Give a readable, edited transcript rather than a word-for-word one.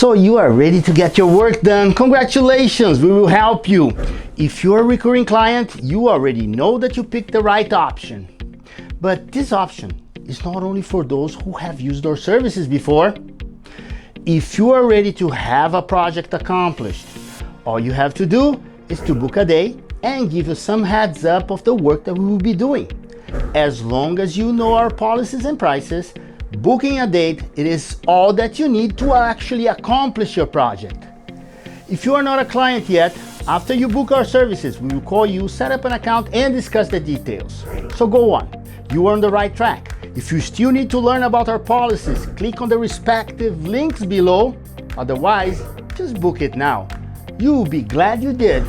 So you are ready to get your work done. Congratulations, we will help you. If you're a recurring client, you already know that you picked the right option. But this option is not only for those who have used our services before. If you are ready to have a project accomplished, all you have to do is to book a day and give us some heads up of the work that we will be doing. As long as you know our policies and prices, booking a date, it is all that you need to actually accomplish your project. If you are not a client yet, after you book our services, we will call you, set up an account, and discuss the details. So go on, you are on the right track. If you still need to learn about our policies, click on the respective links below. Otherwise, just book it now. You will be glad you did.